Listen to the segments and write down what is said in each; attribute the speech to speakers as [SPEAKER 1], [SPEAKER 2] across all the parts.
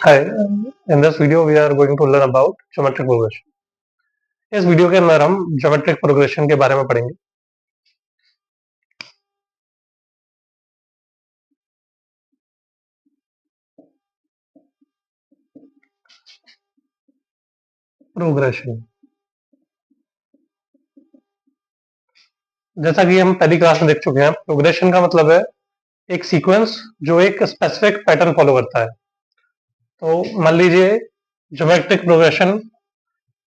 [SPEAKER 1] Hi, in this video we are going to learn about geometric progression. इस video के अंदर हम geometric progression के बारे में पढ़ेंगे. प्रोग्रेशन, जैसा कि हम पहली क्लास में देख चुके हैं, प्रोग्रेशन का मतलब है एक सीक्वेंस जो एक स्पेसिफिक पैटर्न फॉलो करता है. तो मान लीजिए ज्योमेट्रिक प्रोग्रेशन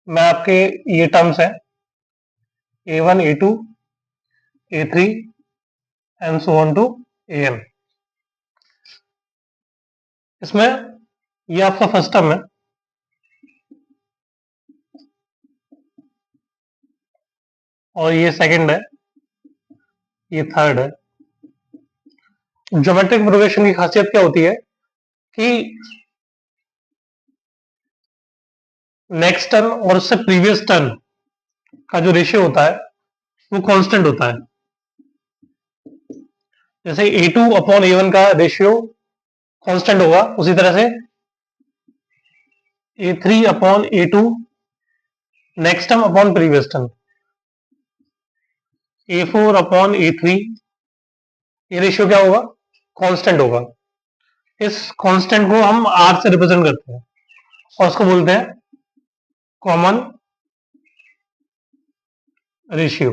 [SPEAKER 1] में आपके ये टर्म्स हैं A1, A2, A3 and so on to AN. इसमें ये आपका फर्स्ट टर्म है, और ये सेकंड है, ये थर्ड है. ज्योमेट्रिक प्रोग्रेशन की खासियत क्या होती है कि नेक्स्ट टर्म और उससे प्रीवियस टर्म का जो रेशियो होता है वो कांस्टेंट होता है. जैसे A2 अपॉन A1 का रेशियो कांस्टेंट होगा, उसी तरह से A3 upon A2 next term upon previous term, A4 upon A3 ये रेशियो क्या होगा, कांस्टेंट होगा. इस कांस्टेंट को हम R से रिप्रेजेंट करते हैं और उसको बोलते हैं कॉमन रेशियो.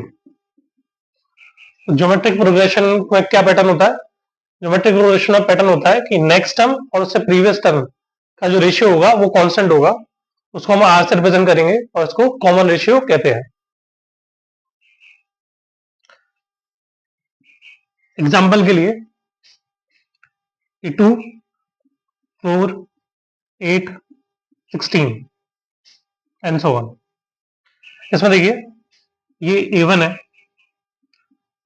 [SPEAKER 1] ज्योमेट्रिक प्रोग्रेशन में क्या पैटर्न होता है, ज्योमेट्रिक प्रोग्रेशन में पैटर्न होता है कि नेक्स्ट टर्म और उससे प्रीवियस टर्म का जो रेशियो होगा वो कांस्टेंट होगा, उसको हम R से रिप्रेजेंट करेंगे और इसको कॉमन रेशियो कहते हैं. एग्जाम्पल के लिए A2, 4, 8, 16 एंड सो ऑन. इसमें देखिए ये A1 है,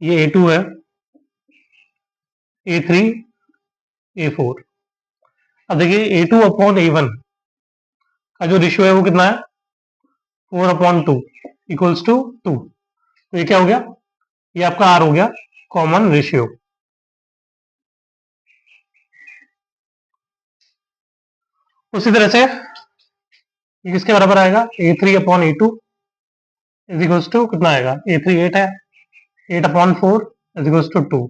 [SPEAKER 1] ये A2 है, A3, A4. अब देखिए A2 अपॉन A1 का जो रेशियो है वो कितना है, 4 अपॉन 2 इक्वल्स टू 2. तो ये क्या हो गया, ये आपका R हो गया कॉमन रेशियो. उसी तरह से ये किसके बराबर आएगा, A3 upon A2 is equals to कितना आएगा, A3 8 है, 8 अपॉन 4 इज इक्वल्स टू 2.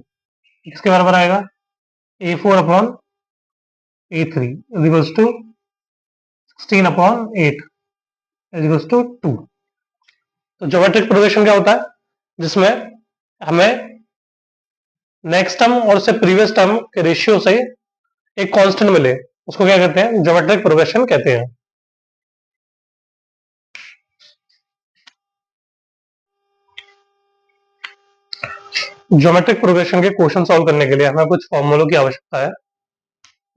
[SPEAKER 1] किसके बराबर आएगा, A4 upon A3 is equals to 16 upon 8 is equals to 2. तो ज्योमेट्रिक प्रोग्रेशन क्या होता है, जिसमें हमें नेक्स्ट टर्म और उससे प्रीवियस टर्म के रेशियो से एक कांस्टेंट मिले, उसको क्या कहते हैं, ज्योमेट्रिक प्रोग्रेशन कहते हैं. ज्योमेट्रिक प्रोग्रेशन के क्वेश्चन सॉल्व करने के लिए हमें कुछ फॉर्मूलों की आवश्यकता है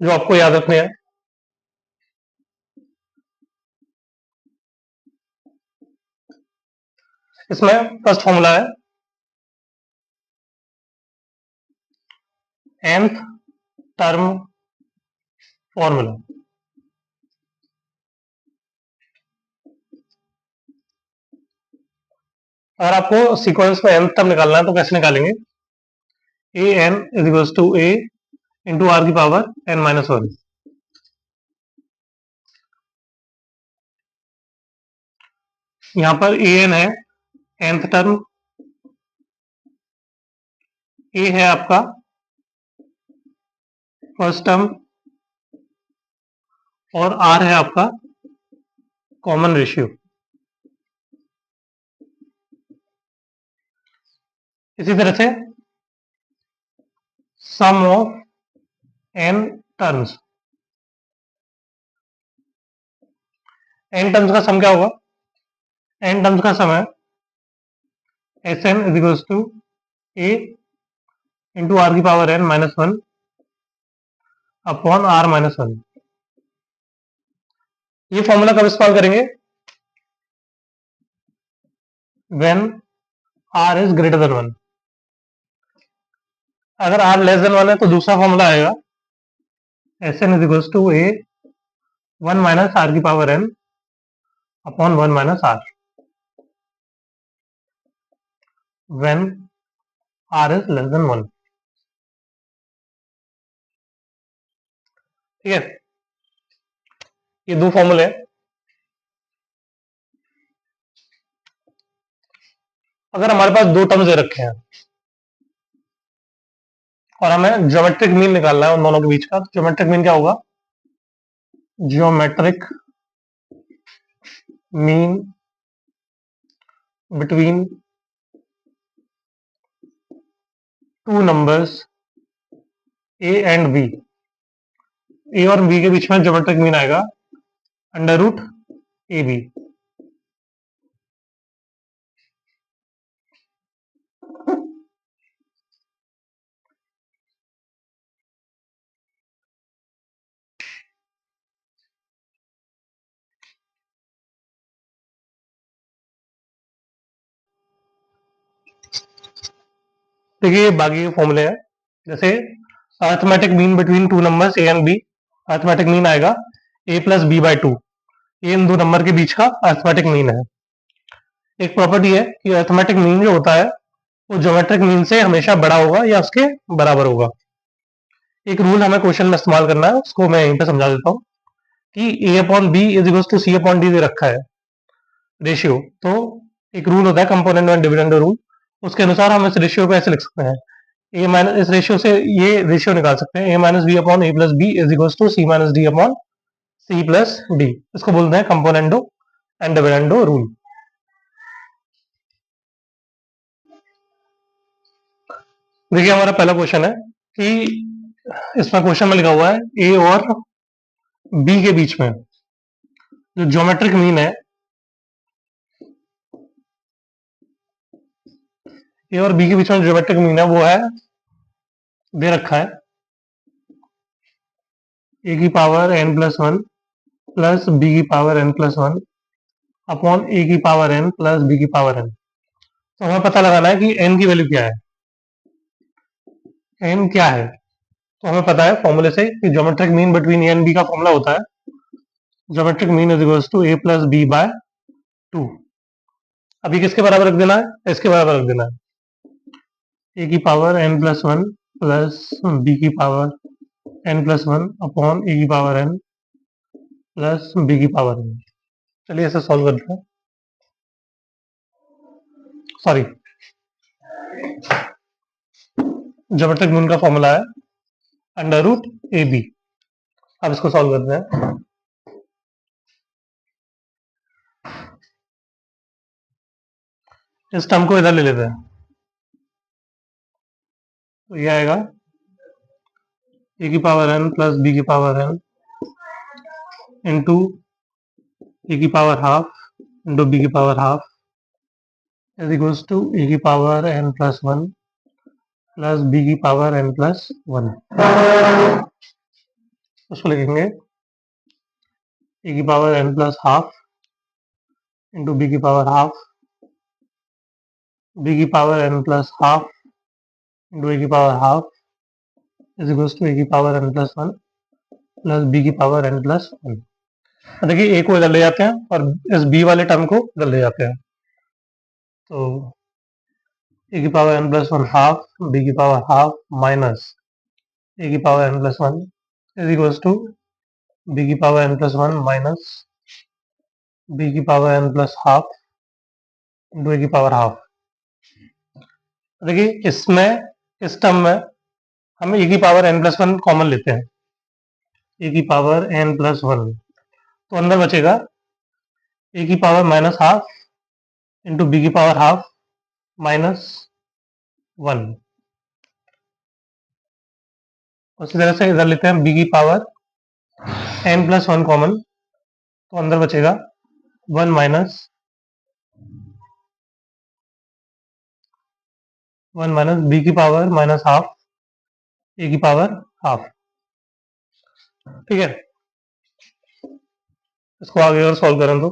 [SPEAKER 1] जो आपको याद रखने हैं. इसमें फर्स्ट फॉर्मूला है nth टर्म फॉर्मूला. अगर आपको सीक्वेंस में nth टर्म निकालना है तो कैसे निकालेंगे, A N is equals to A into R की पावर n माइनस 1. यहां पर ए एन है nth टर्म, ए है आपका फर्स्ट टर्म और आर है आपका कॉमन रेशियो. इसी तरह से sum of n terms, n terms का सम क्या होगा, n टर्म्स का सम है S N is equals to A into R की power n minus 1 upon R minus 1. ये फॉर्मूला कब इस्तेमाल करेंगे, when R is greater than 1. अगर आर लेस देन 1 है तो दूसरा फॉर्मूला आएगा S N is equals to A 1 minus R की power n upon 1 minus R when R is less than 1. ठीक है. ये दो फॉर्मूले हैं। अगर हमारे पास दो टर्म्स दे रखे हैं और हमें ज्योमेट्रिक मीन निकालना है उन दोनों के बीच का, ज्योमेट्रिक मीन क्या होगा? Geometric mean between two numbers A and B. A और बी के बीच में ज्योमेट्रिक मीन आएगा अंडर रूट ए बी। देखिए बाकी के फॉर्मूले हैं, जैसे arithmetic mean between two numbers A and B. Arithmetic mean आएगा ए प्लस बी बाई टू। ये इन दो नंबर के बीच का अर्थमेटिक मीन है। एक प्रॉपर्टी है कि अर्थमेटिक मीन जो होता है वो ज्योमेट्रिक मीन से हमेशा बड़ा होगा या उसके बराबर होगा। एक रूल हमें क्वेश्चन में इस्तेमाल करना है, उसको मैं यहीं पे समझा देता हूँ कि ए upon B is equal to C upon D दे रखा है रेशियो। तो एक रूल होता है कंपोनेंट एंड डिविडेंड रूल, उसके अनुसार हम इस रेशियो को ऐसे लिख सकते हैं, ए माइनस, इस रेशियो से ये रेशियो निकाल सकते हैं, A minus B upon A plus B is equal to C minus D upon C plus D. इसको बोलते हैं कंपोनेंडो एंड डिविडेंडो रूल। देखिए हमारा पहला क्वेश्चन है कि इसमें क्वेश्चन में लिखा हुआ है ए और बी के बीच में जो ज्योमेट्रिक मीन है, ए और बी के बीच में ज्योमेट्रिक मीन है वो है दे रखा है ए की power N plus one plus B की power N plus one upon ए की पावर एन प्लस बी की पावर एन। तो हमें पता लगाना है कि एन की वैल्यू क्या है। एन क्या है तो हमें पता है फॉर्मूले से कि geometric mean between a and b का फॉर्मूला होता है geometric mean is equals to a plus b by two. अभी किसके बराबर रख देना है? इसके बराबर रख देना है, ए की power N plus one plus B की power N plus one upon ए की पावर एन प्लस बी की पावर एन। चलिए इसे सॉल्व करते हैं। सॉरी, ज्योमेट्रिक मीन का फॉर्मूला है अंडर रूट ए बी। अब इसको सॉल्व करते हैं। इस टर्म को इधर ले लेते हैं, तो ये आएगा ए की पावर एन प्लस बी की पावर एन इंटू ए की पावर हाफ इंटू बी की power half is equals to a की power N plus one plus B की पावर एन प्लस वन। उसको लिखेंगे ए की power N plus half into b की power half, b की power N plus half into a की power half is equals to a की power N plus one plus B की power N plus one. देखिए ए को इधर ले जाते हैं और इस बी वाले टर्म को इधर ले जाते हैं, तो ए की power N plus one half b की पावर हाफ माइनस ए की power N plus one is equals to b की power N plus one minus b की power N plus half into a की power half. देखिए इसमें, इस term में हम ए की power N plus one common लेते हैं, ए की पावर एन प्लस वन, तो अंदर बचेगा ए की power minus half into b की पावर हाफ माइनस वन। उसी तरह से इधर लेते हैं बी की power N plus one common, तो अंदर बचेगा वन माइनस बी की पावर माइनस हाफ ए की पावर हाफ। ठीक है, इसको आगे और सॉल्व करें तो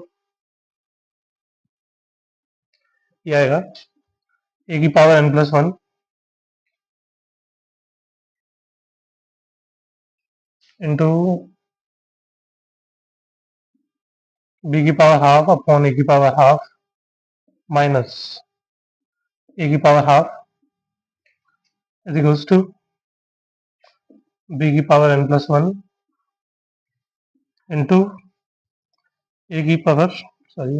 [SPEAKER 1] ये आएगा ए की power N plus one into b की पावर हाफ अपॉन ए की पावर हाफ माइनस ए की power half is equals to b की power N plus one into a की पावर सॉरी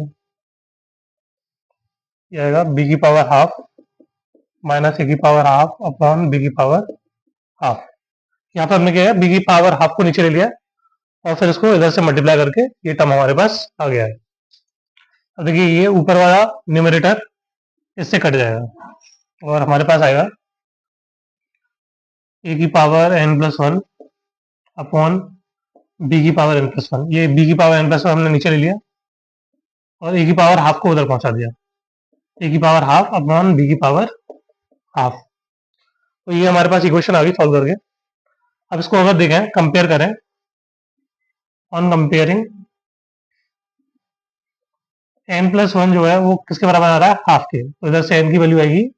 [SPEAKER 1] ये आएगा बी की पावर हाफ माइनस ए की power half upon b की पावर हाफ। यहाँ पर हमने क्या है बी की पावर हाफ को नीचे ले लिया और फिर इसको इधर से मल्टीप्लाई करके ये टर्म हमारे पास आ गया है। अब देखिए ये ऊपर वाला न्यूमरेटर इससे कट जाएगा और हमारे पास आएगा ए की power N plus one upon b की पावर एन प्लस वन। ये बी की पावर एन प्लस वन हमने नीचे ले लिया और ए की पावर हाफ को उधर पहुंचा दिया। ए की पावर हाफ अपॉन बी की पावर हाफ। तो ये हमारे पास इक्वेशन आ गई सॉल्व करके। अब इसको अगर देखें कंपेयर करें on comparing n plus one जो है वो किसके बराबर आ रहा है हाफ के, तो इधर से एन की वैल्यू आएगी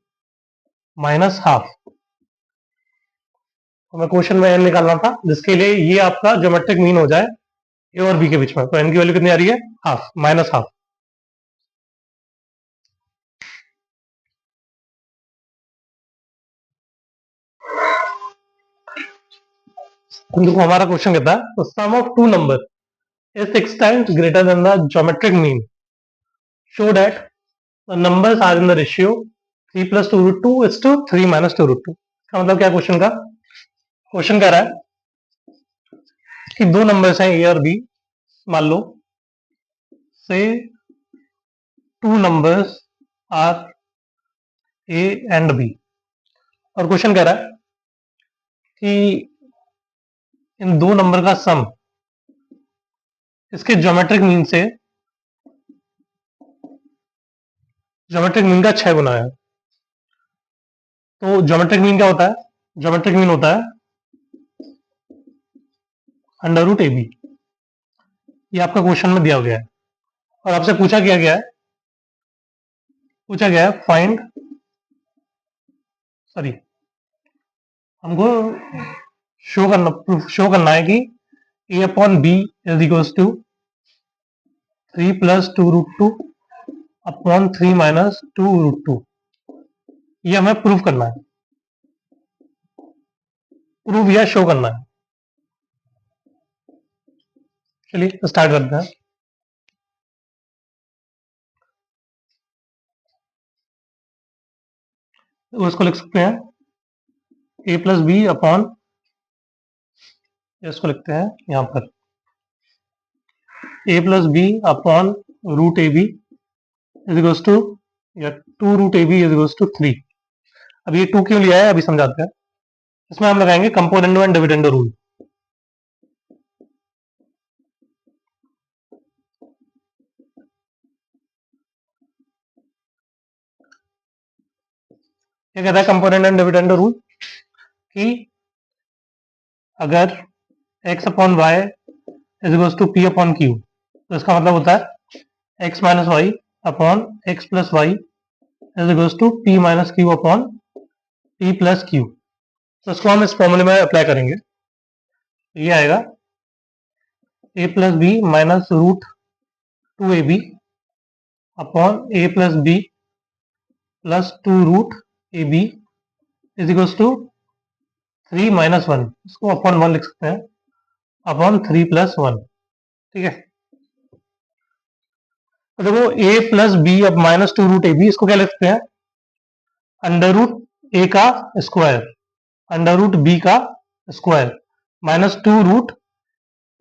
[SPEAKER 1] माइनस हाफ। तो मैं क्वेश्चन में एन निकालना था जिसके लिए ये आपका ज्योमेट्रिक मीन हो जाए ए और बी के बीच में। तो एन की वैल्यू कितनी आ रही है हाफ माइनस हाफ। देखो हमारा क्वेश्चन कहता है sum of two number is 6 times greater than the geometric mean. Show that the numbers are in the ratio 3 plus 2 root 2 is to 3 minus 2 root 2. इसका मतलब क्या क्वेश्चन का क्वेश्चन कह रहा है कि दो नंबर्स हैं ए और बी। मान लो से two numbers are a and b और क्वेश्चन कह रहा है कि इन दो नंबर का सम इसके ज्योमेट्रिक मीन से ज्योमेट्रिक मीन का 6 गुना है। तो ज्योमेट्रिक मीन क्या होता है, ज्योमेट्रिक मीन होता है अंडर रूट ए बी। ये आपका क्वेश्चन में दिया गया है और आपसे पूछा गया है फाइंड सॉरी हमको शो करना है कि ए upon B is equals to 3 plus 2 root 2 upon 3 minus 2 root 2। ये हमें प्रूफ करना है, प्रूफ या शो करना है। चलिए स्टार्ट करते हैं। तो इसको लिख सकते हैं ए प्लस बी अपॉन, इसको लिखते हैं यहां पर a plus b upon root A b is equals to या 2 root A b is equals to 3। अब ये 2 क्यों लिया है अभी समझाते हैं। इसमें हम लगाएंगे कंपोनेंडो एंड डिविडेंडो रूल। ये कहता है कंपोनेंट एंड डिविडेंडो रूल कि अगर x upon y is equals to p upon q, तो इसका मतलब होता है x minus y upon x plus y is equals to p minus q upon p plus q. तो इसको हम इस फॉर्मूले में अप्लाई करेंगे। ये आएगा ए plus b minus root 2 a b upon A plus b plus 2 root A b is equals to 3 minus 1। इसको अपॉन 1 लिख सकते हैं अपॉन 3 प्लस 1। ठीक है, तो देखो ए प्लस बी अब माइनस 2 रूट ए बी, इसको क्या लिखते हैं अंडर रूट ए का स्क्वायर अंडर रूट बी का square minus 2 root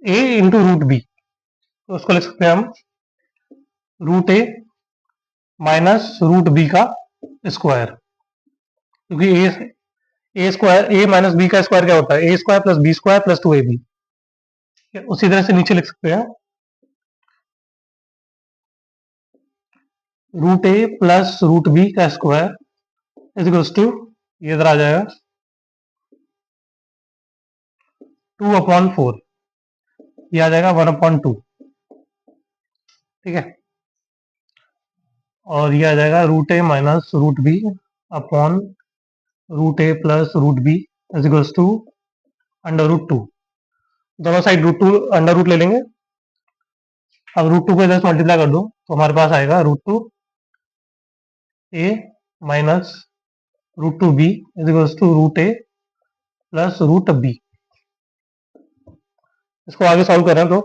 [SPEAKER 1] a into root b. तो उसको लिख सकते हैं हम root a minus root b का स्क्वायर, क्योंकि a square a minus b का स्क्वायर क्या होता है a square plus b square plus 2 a b. उसी तरह से नीचे लिख सकते हैं root a plus root b का स्क्वायर इज इक्वल्स टू, ये इधर आ जाएगा 2 अपॉन 4, ये आ जाएगा 1 अपॉन 2। ठीक है, और ये आ जाएगा root a minus root b upon root a plus root b is equals to under root 2। दोनों साइड रूट 2 अंडर रूट ले लेंगे। अब रूट 2 को इधर से मल्टीप्लाई कर दो तो हमारे पास आएगा root 2 a minus root 2 b is equals to root a plus root b. इसको आगे सॉल्व करें तो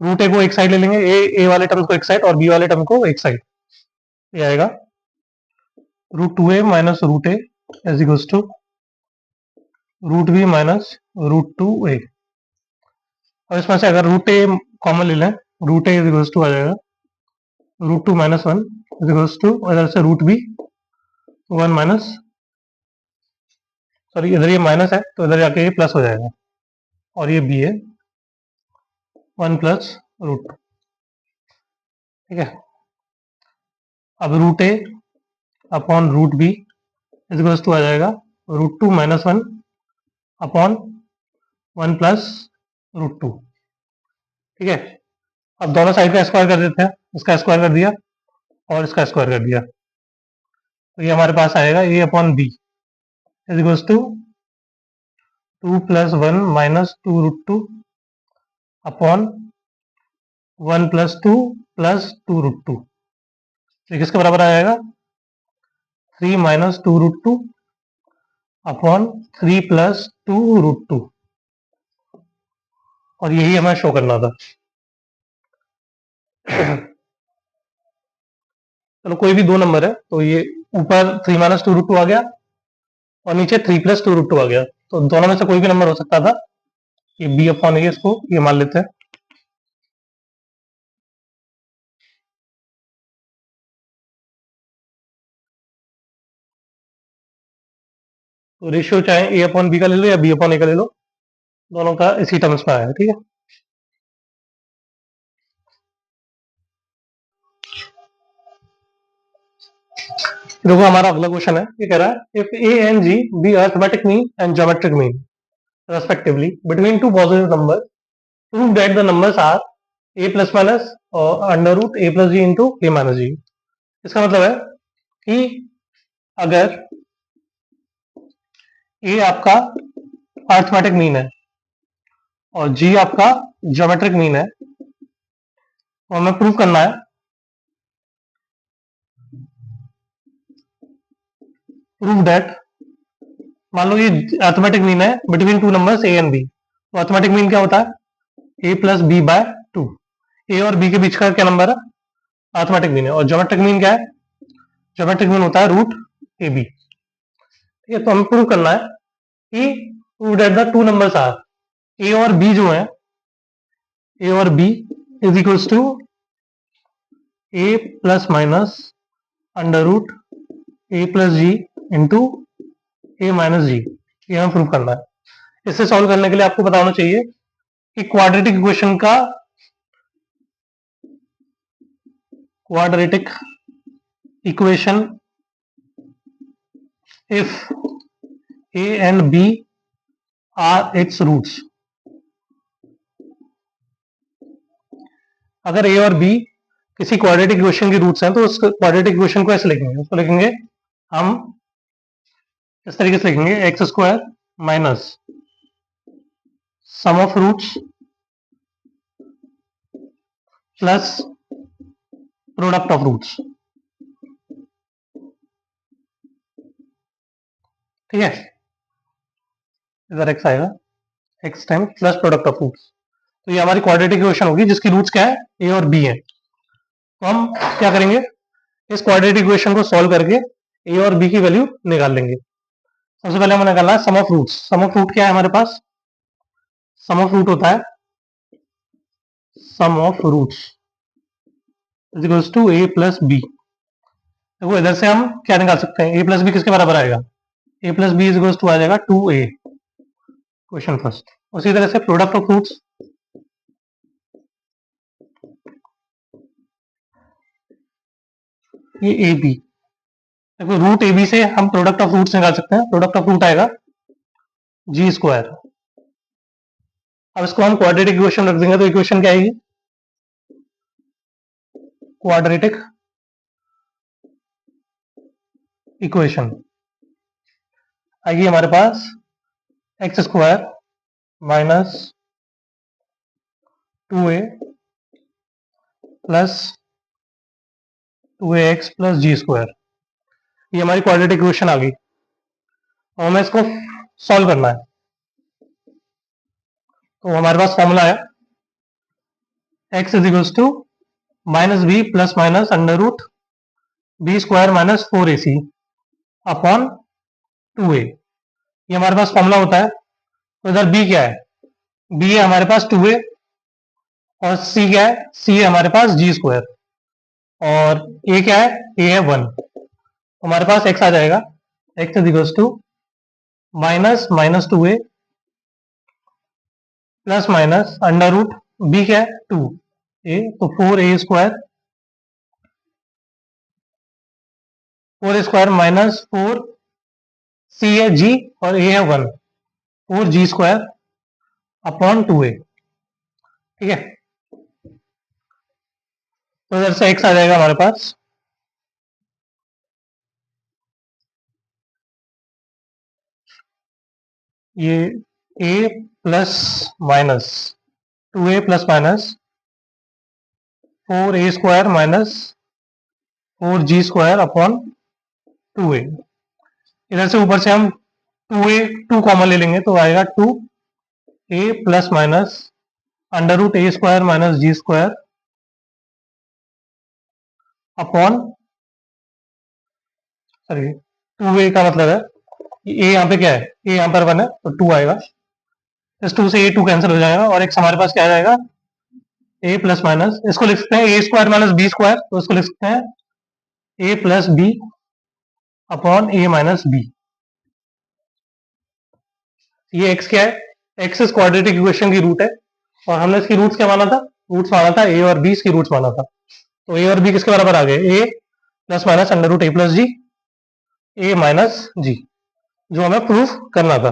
[SPEAKER 1] रूट ए को एक साइड ले लेंगे, ए वाले टर्म को एक साइड और बी वाले टर्म को एक साइड, ये आएगा root two a minus root a is equals to root b minus root two a. और इसमें से अगर रूट ए कॉमन ले लें, root a is equals to आ जाएगा root two minus one is equals to, इधर से root b one minus, sorry इधर ये माइनस है तो इधर जाके ये प्लस हो जाएगा, और ये बी है वन प्लस रूट टू। ठीक है, अब root a upon root b is equals to आ जाएगा root two minus one upon one plus root two. ठीक है, अब दोनों साइड का स्क्वायर कर देते हैं, इसका स्क्वायर कर दिया और इसका स्क्वायर कर दिया, तो ये हमारे पास आएगा a upon B is equals to two plus one minus two root two upon one plus two root two. तो किसके बराबर आ जाएगा three minus two root two upon three plus two root two, और यही हमें शो करना था। चलो कोई भी दो नंबर है, तो ये ऊपर three minus two root two आ गया और नीचे three plus two root two आ गया, तो दोनों में से कोई भी नंबर हो सकता था। ये बी अपॉन ए, इसको ये मान लेते हैं। तो रेशियो चाहे ए अपॉन बी का ले लो या बी अपॉन ए का ले लो, दोनों का इसी टर्म्स में आया है। ठीक है, देखो हमारा अगला क्वेश्चन है, ये कह रहा है if a and g b arithmetic mean and geometric mean respectively between two positive numbers, prove that the numbers are a plus minus or under root a plus g into a minus g। इसका मतलब है कि अगर a आपका arithmetic mean है और g आपका geometric mean है, तो हमें प्रूव करना है प्रूव दैट, मान लो ये अरिथमेटिक मीन है between two numbers A and b, तो अरिथमेटिक मीन क्या होता है a plus b by two, a और बी के बीच का क्या नंबर है अरिथमेटिक मीन है, और ज्योमेट्रिक मीन क्या है ज्योमेट्रिक मीन होता है रूट ए बी। ठीक है, तो हमें प्रूव करना है कि prove that the two numbers are a और बी जो है ए और b is equals to a plus minus under root a plus g into a minus g, ये हमें प्रूव करना है। इसे सॉल्व करने के लिए आपको पता होना चाहिए कि क्वाड्रेटिक इक्वेशन का quadratic equation if a and b are its roots, अगर a और b किसी क्वाड्रेटिक इक्वेशन के रूट्स हैं तो उस क्वाड्रेटिक इक्वेशन को ऐसे लिखेंगे, उसको लिखेंगे हम इस तरीके से लिखेंगे x square minus sum of roots plus product of roots. ठीक है, इधर एक्स आएगा x time plus product of roots, तो ये हमारी क्वाड्रेटिक इक्वेशन होगी जिसकी रूट्स क्या है ए और बी है। तो हम क्या करेंगे इस क्वाड्रेटिक इक्वेशन को सॉल्व करके ए और बी की वैल्यू निकाल लेंगे। सबसे पहले हमें निकालना है sum of roots. Sum of root क्या है हमारे पास, सम ऑफ रूट होता है sum of roots is equals to a plus b. देखो इधर से हम क्या निकाल सकते हैं, ए प्लस बी किसके बराबर आएगा ए plus B is equals to आ जाएगा टू ए, क्वेश्चन फर्स्ट। उसी तरह से प्रोडक्ट ऑफ रूट्स, ये ए बी, देखो रूट ए बी से हम प्रोडक्ट ऑफ रूट्स निकाल सकते हैं, प्रोडक्ट ऑफ रूट आएगा जी स्क्वायर। अब इसको हम क्वाड्रेटिक इक्वेशन रख देंगे तो इक्वेशन क्या आएगी क्वाड्रेटिक इक्वेशन आएगी हमारे पास x square minus two a plus two A x plus ji square, ये हमारी क्वाड्रेटिक इक्वेशन आ गई। और हमें इसको सॉल्व करना है, तो हमारे पास फॉर्मूला है x is equals to minus b plus minus under root b square minus 4ac upon 2a। ये हमारे पास फॉर्मूला होता है। तो इधर b क्या है? b है हमारे पास 2a और c क्या है? c है हमारे पास g स्क्वायर और a क्या है? a है 1। हमारे पास x आ जाएगा, x is equals to minus minus 2a plus minus under root b क्या है? 2a, तो 4a square, 4a square minus 4c है g और a है 1, 4g स्क्वायर अपॉन 2a। ठीक है, तो इधर से x आ जाएगा हमारे पास ये a plus minus 2a plus minus 4a square minus 4g square upon 2a। इधर से ऊपर से हम 2a 2 कॉमन ले लेंगे तो आएगा 2a plus minus under root a square minus g square upon, sorry 2a का मतलब है a यहाँ पे क्या है? a यहाँ पर 1 है तो 2 आएगा। इस 2 से a 2 कैंसिल हो जाएगा और x हमारे पास क्या आ जाएगा? a प्लस माइनस, इसको लिख सकते हैं a square minus b square, तो इसको लिख सकते हैं a plus b upon a minus b। ये x क्या है? x इस क्वाड्रेटिक इक्वेशन की रूट है और हमने इसकी रूट्स क्या माना था? रूट्स माना था a और b, इसकी रूट्स माना था। तो a और b किसके बराबर आ गए? a plus minus under root a plus g, a minus g, जो हमें प्रूफ करना था।